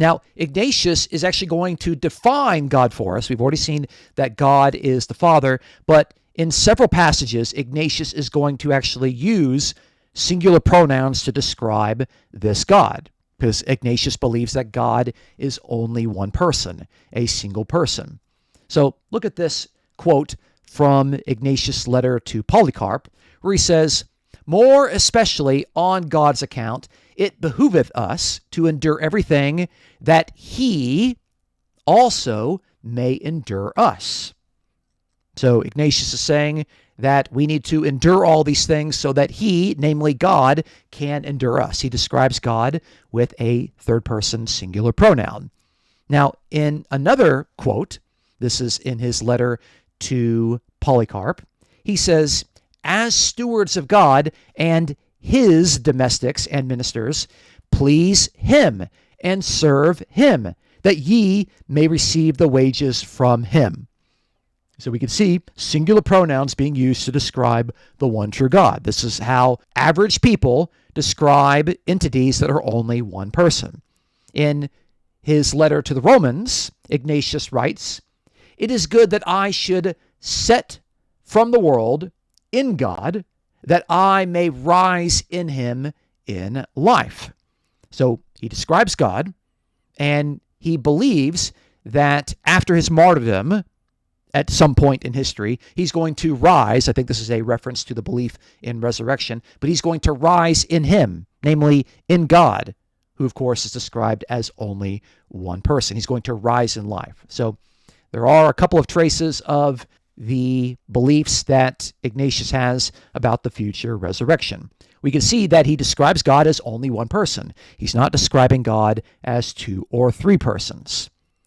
Now, Ignatius is actually going to define God for us. We've already seen that God is the Father, but in several passages, Ignatius is going to actually use singular pronouns to describe this God, because Ignatius believes that God is only one person, a single person. So look at this quote from Ignatius' letter to Polycarp, where he says, "More especially on God's account, it behooveth us to endure everything, that he also may endure us." So Ignatius is saying that we need to endure all these things so that he, namely God, can endure us. He describes God with a third-person singular pronoun. Now, in another quote, this is in his letter to Polycarp, he says, "As stewards of God and his domestics and ministers, please him and serve him, that ye may receive the wages from him." So we can see singular pronouns being used to describe the one true God. This is how average people describe entities that are only one person. In his letter to the Romans, Ignatius writes, "It is good that I should set from the world in God, that I may rise in him in life." So he describes God, and he believes that after his martyrdom, at some point in history, he's going to rise. I think this is a reference to the belief in resurrection, but he's going to rise in him, namely in God, who of course is described as only one person. He's going to rise in life. So there are a couple of traces of the beliefs that Ignatius has about the future resurrection. We can see that he describes God as only one person. He's not describing God as two or three persons.